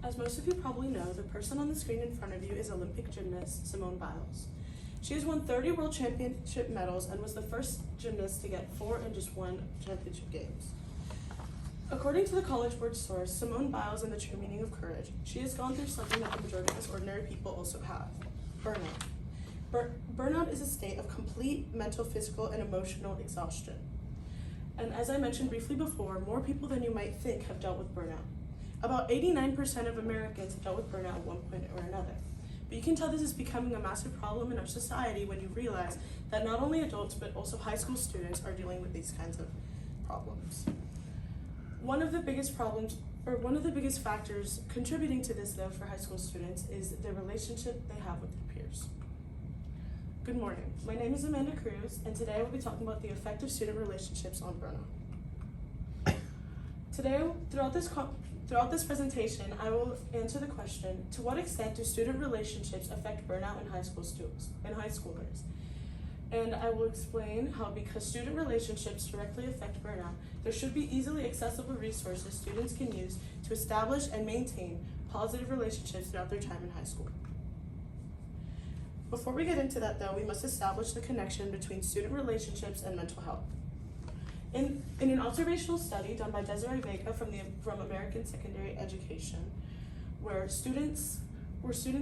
As most of you probably know, the person on the screen in front of you is Olympic gymnast Simone Biles. She has won 30 world championship medals and was the first gymnast to get 4 in just one championship games. According to the College Board source, Simone Biles and the True Meaning of Courage, she has gone through something that the majority of us ordinary people also have: burnout. Burnout is a state of complete mental, physical, and emotional exhaustion. And as I mentioned briefly before, more people than you might think have dealt with burnout. About 89% of Americans have dealt with burnout at one point or another. But you can tell this is becoming a massive problem in our society when you realize that not only adults but also high school students are dealing with these kinds of problems. One of the biggest factors contributing to this though for high school students is the relationship they have with their peers. Good morning, my name is Amanda Cruz, and today I will be talking about the effect of student relationships on burnout. Today, throughout this presentation, I will answer the question, to what extent do student relationships affect burnout in high schoolers? And I will explain how, because student relationships directly affect burnout, there should be easily accessible resources students can use to establish and maintain positive relationships throughout their time in high school. Before we get into that though, we must establish the connection between student relationships and mental health. In an observational study done by Desiree Vega from American Secondary Education, where students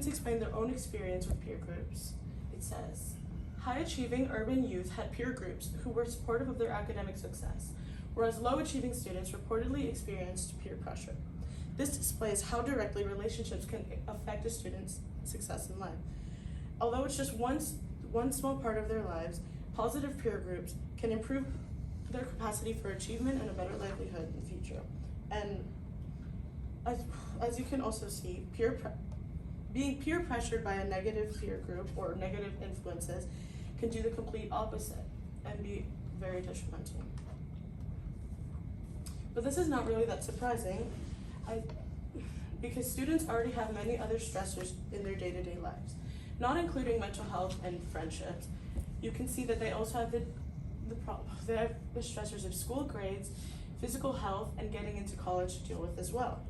explained their own experience with peer groups, it says, high-achieving urban youth had peer groups who were supportive of their academic success, whereas low-achieving students reportedly experienced peer pressure. This displays how directly relationships can affect a student's success in life. Although it's just one small part of their lives, positive peer groups can improve their capacity for achievement and a better livelihood in the future. And as you can also see, being peer pressured by a negative peer group or negative influences can do the complete opposite and be very detrimental. But this is not really that surprising, because students already have many other stressors in their day-to-day lives, not including mental health and friendships. You can see that they also have the stressors of school grades, physical health, and getting into college to deal with as well.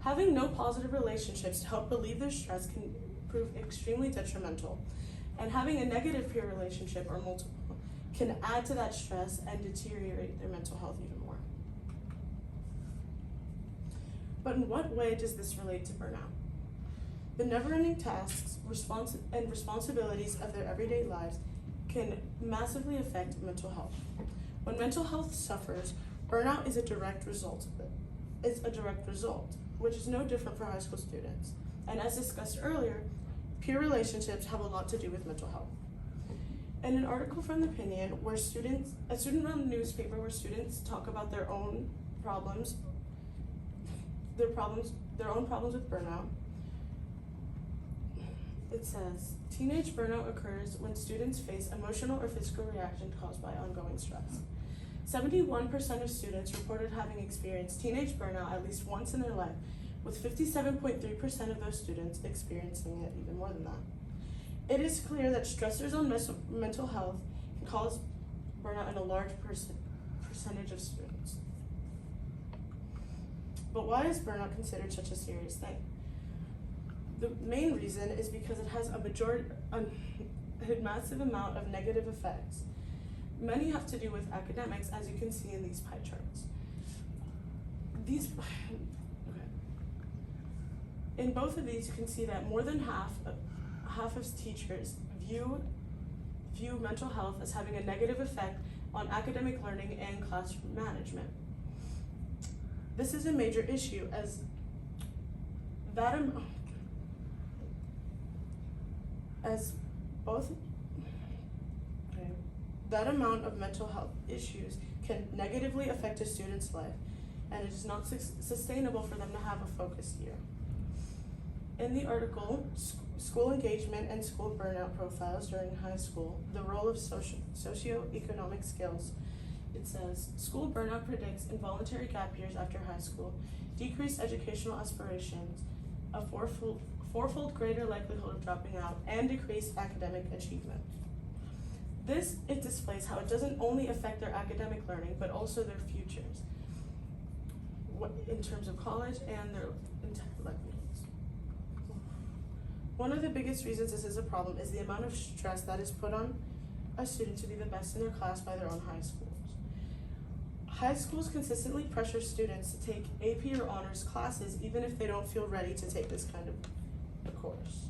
Having no positive relationships to help relieve their stress can prove extremely detrimental, and having a negative peer relationship or multiple can add to that stress and deteriorate their mental health even more. But in what way does this relate to burnout? The never-ending tasks and responsibilities of their everyday lives can massively affect mental health. When mental health suffers, burnout is a direct result of it. Which is no different for high school students. And as discussed earlier, peer relationships have a lot to do with mental health. In an article from The Opinion, where a student-run newspaper where students talk about their own problems with burnout, it says, teenage burnout occurs when students face emotional or physical reactions caused by ongoing stress. 71% of students reported having experienced teenage burnout at least once in their life, with 57.3% of those students experiencing it even more than that. It is clear that stressors on mental health can cause burnout in a large percentage of students. But why is burnout considered such a serious thing? The main reason is because it has a massive amount of negative effects. Many have to do with academics, as you can see in these pie charts. In both of these, you can see that more than half of teachers view mental health as having a negative effect on academic learning and classroom management. This is a major issue, as that amount of mental health issues can negatively affect a student's life, and it is not sustainable for them to have a focused year. In the article, School Engagement and School Burnout Profiles During High School, the Role of Socioeconomic Skills, it says, school burnout predicts involuntary gap years after high school, decreased educational aspirations, a fourfold greater likelihood of dropping out, and decreased academic achievement. It displays how it doesn't only affect their academic learning, but also their futures in terms of college and in let me. One of the biggest reasons this is a problem is the amount of stress that is put on a student to be the best in their class by their own high schools. High schools consistently pressure students to take AP or honors classes even if they don't feel ready to take this kind of a course.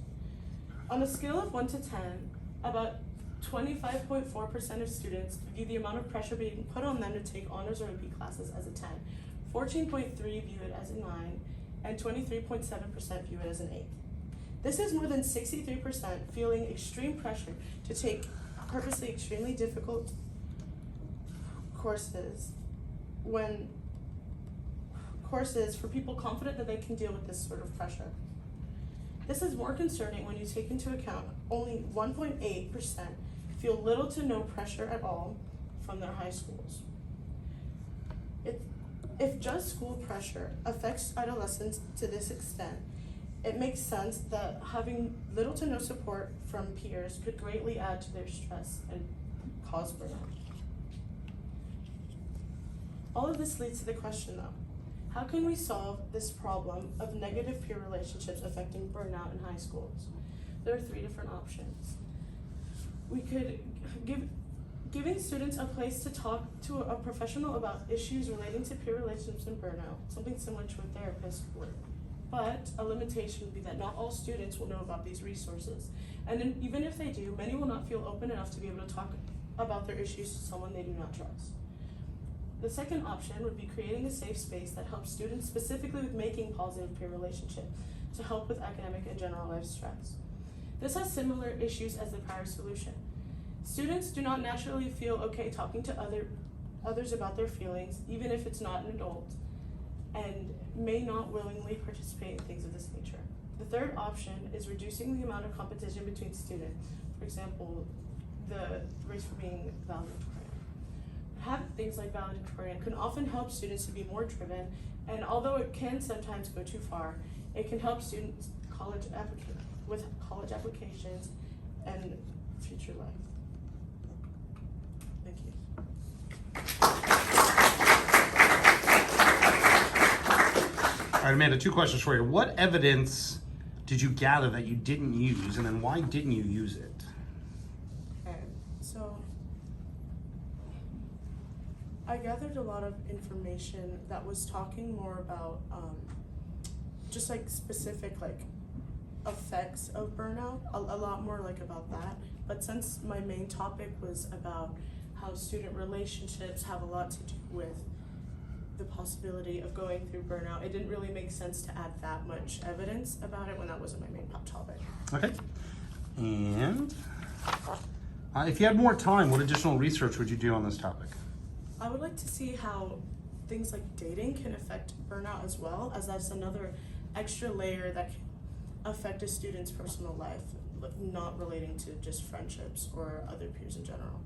On a scale of 1 to 10, about 25.4% of students view the amount of pressure being put on them to take honors or AP classes as a 10, 14.3% view it as a 9, and 23.7% view it as an 8. This is more than 63% feeling extreme pressure to take purposely extremely difficult courses for people confident that they can deal with this sort of pressure. This is more concerning when you take into account only 1.8% feel little to no pressure at all from their high schools. If just school pressure affects adolescents to this extent, it makes sense that having little to no support from peers could greatly add to their stress and cause burnout. All of this leads to the question though, how can we solve this problem of negative peer relationships affecting burnout in high schools? There are 3 different options. We could giving students a place to talk to a professional about issues relating to peer relationships and burnout, something similar to a therapist would. But a limitation would be that not all students will know about these resources. And even if they do, many will not feel open enough to be able to talk about their issues to someone they do not trust. The second option would be creating a safe space that helps students specifically with making positive peer relationships to help with academic and general life stress. This has similar issues as the prior solution. Students do not naturally feel okay talking to others about their feelings, even if it's not an adult, and may not willingly participate in things of this nature. The third option is reducing the amount of competition between students. For example, the race for being valedictorian. Having things like valedictorian can often help students to be more driven, and although it can sometimes go too far, it can help students with college applications and future life. Thank you. All right, Amanda, 2 questions for you. What evidence did you gather that you didn't use, and then why didn't you use it? Okay, so I gathered a lot of information that was talking more about just like specific like effects of burnout, a lot more like about that. But since my main topic was about how student relationships have a lot to do with the possibility of going through burnout, it didn't really make sense to add that much evidence about it when that wasn't my main topic. Okay. And if you had more time, what additional research would you do on this topic? I would like to see how things like dating can affect burnout as well, as that's another extra layer that can affect a student's personal life, not relating to just friendships or other peers in general.